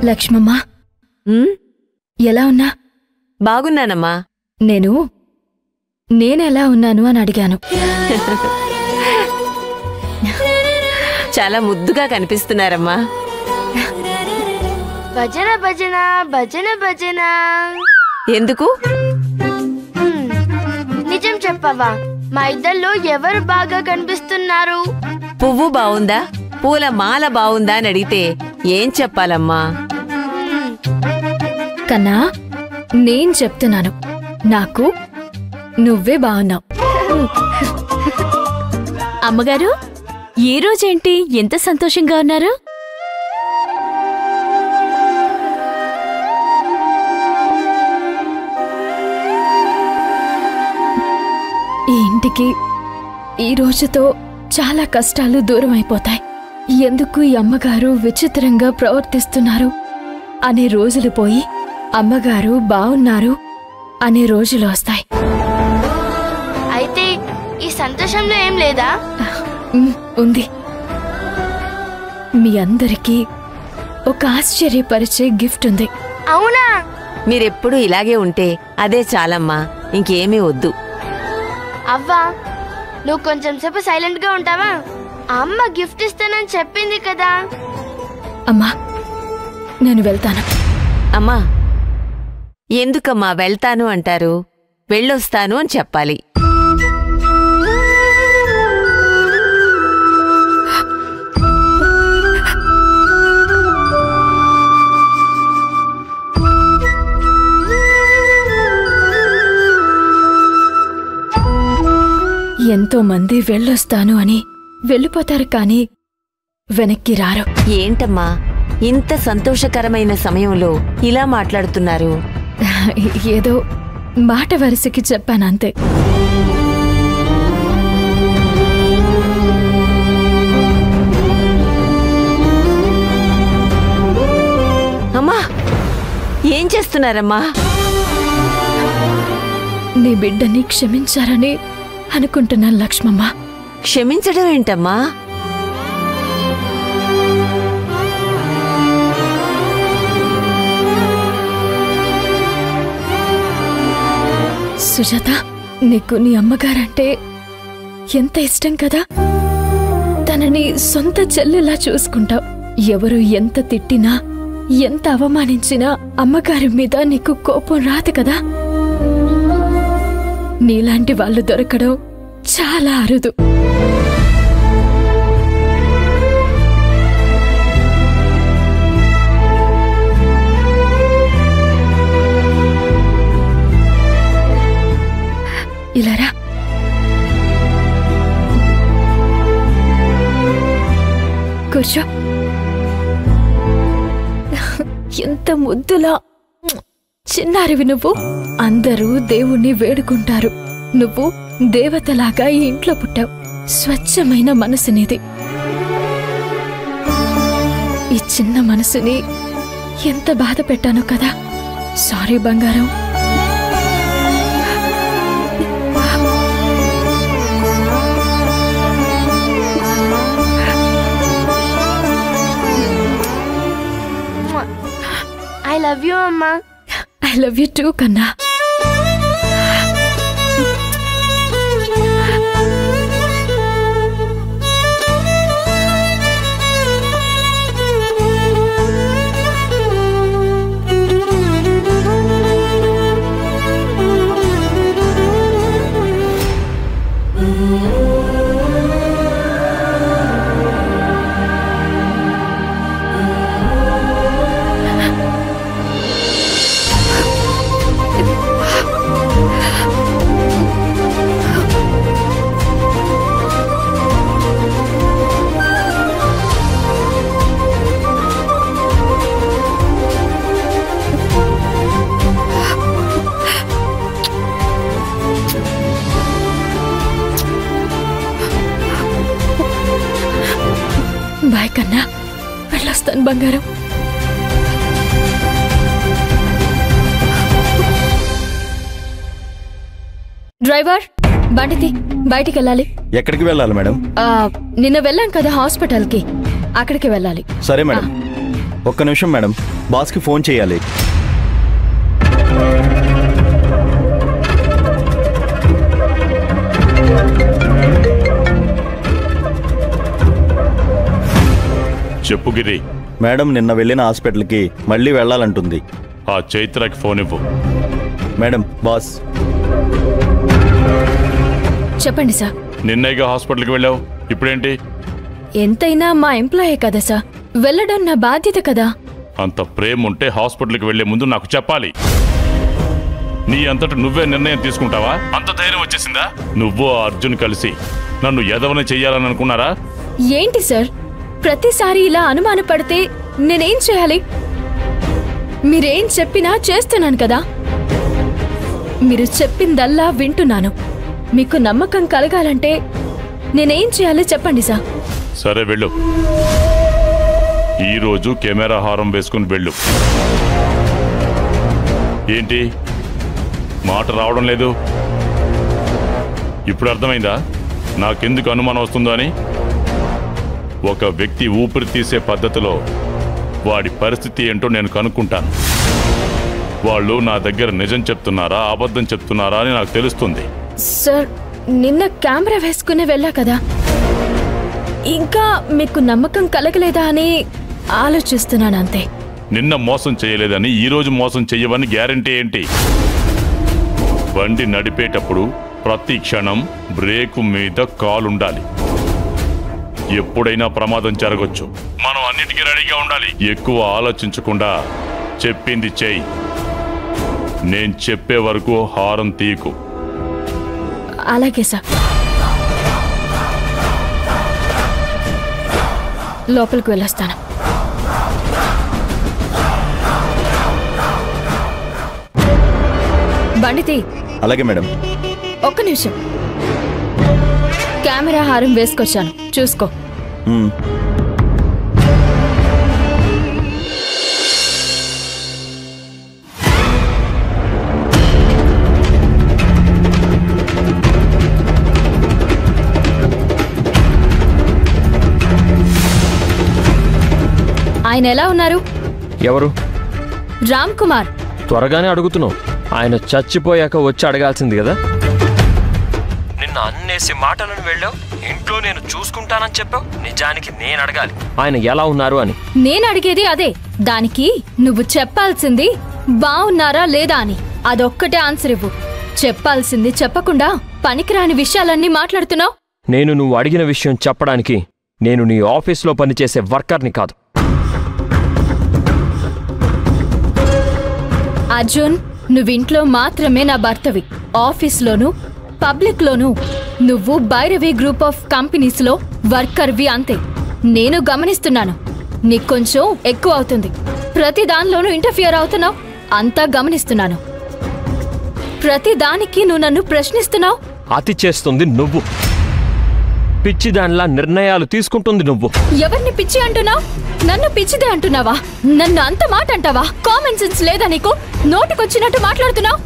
లక్ష్మమ్మ, ఎలా ఉన్నా? బాగున్నానమ్మా. నేనెలా ఉన్నాను అని అడిగాను. చాలా ముద్దుగా కనిపిస్తున్నారమ్మా. భజన భజన భజన భజన. ఎందుకు? నిజం చెప్పవా, మా ఇద్దరిలో ఎవరు బాగా కనిపిస్తున్నారు? పువ్వు బావుందా, పూల మాల బావుందా అని అడిగితే ఏం చెప్పాలమ్మా? కన్నా, నేను చెప్తున్నాను, నాకు నువ్వే బాగున్నావు. అమ్మగారు, ఈ రోజేంటి ఎంత సంతోషంగా ఉన్నారు? ఈ ఇంటికి ఈ రోజుతో చాలా కష్టాలు దూరం అయిపోతాయి. ఎందుకు ఈ అమ్మగారు విచిత్రంగా ప్రవర్తిస్తున్నారు అనే రోజులు పోయి అమ్మగారు బాగున్నారు అనే రోజులు వస్తాయి. అయితే ఈ సంతోషంలో ఏం లేదా? ఉంది. మీ అందరికీ ఒక ఆశ్చర్యపరిచే గిఫ్ట్ ఉంది. అవునా? మీరెప్పుడు ఇలాగే ఉంటే అదే చాలమ్మా, ఇంకేమీ వద్దు. అవ్వా, నువ్వు కొంచెం సేపు సైలెంట్ గా ఉంటావా? అమ్మ గిఫ్ట్ ఇస్తానని చెప్పింది కదా. అమ్మా, నేను వెళ్తాను. అమ్మా, ఎందుకమ్మా వెళ్తాను అంటారు? వెళ్ళొస్తాను అని చెప్పాలి. ఎంతో మంది వెళ్ళొస్తాను అని వెళ్ళిపోతారు, కానీ వెనక్కి రారు. ఏంటమ్మా ఇంత సంతోషకరమైన సమయంలో ఇలా మాట్లాడుతున్నారు? ఏదో మాట వరుసకి చెప్పానంతే. అమ్మా, ఏం చేస్తున్నారమ్మా? నీ బిడ్డని క్షమించారని అనుకుంటున్నాను లక్ష్మమ్మ. క్షమించడం ఏంటమ్మా? సుజాత, నీకు నీ అమ్మగారంటే ఎంత ఇష్టం కదా. తనని సొంత చెల్లెలా చూసుకుంటావు. ఎవరు ఎంత తిట్టినా, ఎంత అవమానించినా అమ్మగారి మీద నీకు కోపం రాదు కదా. నీలాంటి వాళ్ళు దొరకడం చాలా అరుదు. ఇలారా, కూర్చో. ఎంత ముద్దులా చిన్నారివి నువ్వు. అందరూ దేవుణ్ణి వేడుకుంటారు, నువ్వు దేవతలాగా ఈ ఇంట్లో పుట్టావు. స్వచ్ఛమైన మనసు నీది. ఈ చిన్న మనసుని ఎంత బాధ పెట్టాను కదా. సారీ బంగారం. ఐ లవ్ యూ అమ్మా. ఐ లవ్ యూ టూ కన్నా. బాయ్ కన్నా, వెళ్ళొస్తాను బంగారం. డ్రైవర్, బండితి, బయటికి వెళ్ళాలి. ఎక్కడికి వెళ్ళాలి మేడం? నిన్న వెళ్ళాం కదా హాస్పిటల్కి, అక్కడికి వెళ్ళాలి. సరే మేడం, ఒక్క నిమిషం మేడం. బాస్కి ఫోన్ చేయాలి. చెప్పు గిరి. మేడం నిన్న వెళ్ళిన హాస్పిటల్కి మళ్ళీ వెళ్ళాలంటుంది. ఆ చైత్రకి ఫోన్ ఇవ్వు. Madam boss. చెప్పండి సార్. నిన్నైగా హాస్పిటల్కి వెళ్ళావు, ఇప్పుడేంటి? ఎంతైనా మా ఎంప్లాయే కదా సార్, వెళ్ళడం నా బాధ్యత కదా. అంత ప్రేమ ఉంటే హాస్పిటల్కి వెళ్లే ముందు నాకు చెప్పాలి. నీ అంతట నువ్వే నిర్ణయం తీసుకుంటావా? అంత ధైర్యం వచ్చేసిందా? నువ్వు అర్జున్ కలిసి నన్ను ఎదవని చెయ్యాలని అనుకున్నారా? ఏంటి సార్, ప్రతిసారి ఇలా అనుమానపడితే నేనేం చేయాలి? మీరేం చెప్పినా చేస్తున్నాను కదా. మీరు చెప్పిందల్లా వింటున్నాను. మీకు నమ్మకం కలగాలంటే నేనేం చేయాలి చెప్పండి సార్. సరే వెళ్ళు. ఈరోజు కెమెరా హారం వేసుకుని వెళ్ళు. ఏంటి మాట రావడం లేదు? ఇప్పుడు అర్థమైందా నాకెందుకు అనుమానం వస్తుందో అని? ఒక వ్యక్తి ఊపిరి తీసే పద్ధతిలో వాడి పరిస్థితి ఏంటో నేను కనుక్కుంటాను. వాళ్ళు నా దగ్గర నిజం చెప్తున్నారా అబద్ధం చెప్తున్నారా అని నాకు తెలుస్తుంది. సార్, నిన్న కెమెరా వేసుకుని వెళ్ళా కదా, ఇంకా మీకు నమ్మకం కలగలేదా అని ఆలోచిస్తున్నాను అంతే. నిన్న మోసం చేయలేదని ఈరోజు మోసం చెయ్యవని గ్యారంటీ ఏంటి? బండి నడిపేటప్పుడు ప్రతి క్షణం బ్రేకు మీద కాలుండాలి. ఎప్పుడైనా ప్రమాదం జరగొచ్చు. మనం అన్నిటికీ రెడీగా ఉండాలి. ఎక్కువ ఆలోచించకుండా చెప్పింది చెయ్యి. నేను చెప్పే వరకు హారం తీయకు. అలాగే సార్. లోపలికి వెళ్ళొస్తాను. బండితి. అలాగే మేడం. ఒక్క నిమిషం. కెమెరా హారం వేసుకొచ్చాను, చూసుకో. ఆయన ఎలా ఉన్నారు? ఎవరు? రామ్ కుమార్. త్వరగానే అడుగుతున్నావు. ఆయన చచ్చిపోయాక వచ్చి అడగాల్సింది కదా. నిన్న అన్నేసి మాటలను వెళ్ళావు. ఇంట్లో నేను చూసుకుంటానని చెప్పావు. నిజానికి నేను అడగాలి ఆయన ఎలా ఉన్నారు అని. నేను అడిగేది అదే. దానికి నువ్వు చెప్పాల్సింది బాగున్నారా లేదా అని. అదొక్కటే ఆన్సర్ ఇవ్వు. చెప్పాల్సింది చెప్పకుండా పనికిరాని విషయాలన్నీ మాట్లాడుతున్నావు. నేను నువ్వు అడిగిన విషయం చెప్పడానికి నేను నీ ఆఫీస్లో పనిచేసే వర్కర్ని కాదు. అర్జున్, నువ్వింట్లో మాత్రమే నా భర్తవి. ఆఫీస్లోనూ పబ్లిక్లోనూ నువ్వు భైరవి గ్రూప్ ఆఫ్ కంపెనీస్లో వర్కర్వి అంతే. నేను గమనిస్తున్నాను. నీకు కొంచెం ఎక్కువ అవుతుంది. ప్రతి దానిలోనూ ఇంటర్ఫియర్ అవుతున్నావు. అంతా గమనిస్తున్నాను. ప్రతి దానికి నువ్వు నన్ను ప్రశ్నిస్తున్నావు. అతి చేస్తుంది నువ్వు. పిచ్చిదానిలా నిర్ణయాలు తీసుకుంటుంది నువ్వు. ఎవరిని పిచ్చి అంటున్నావు? నన్ను పిచ్చిదే అంటున్నావా? నన్ను అంత మాట అంటావా? కామన్ సెన్స్ లేదా నీకు? నోటికొచ్చినట్టు మాట్లాడుతున్నావు.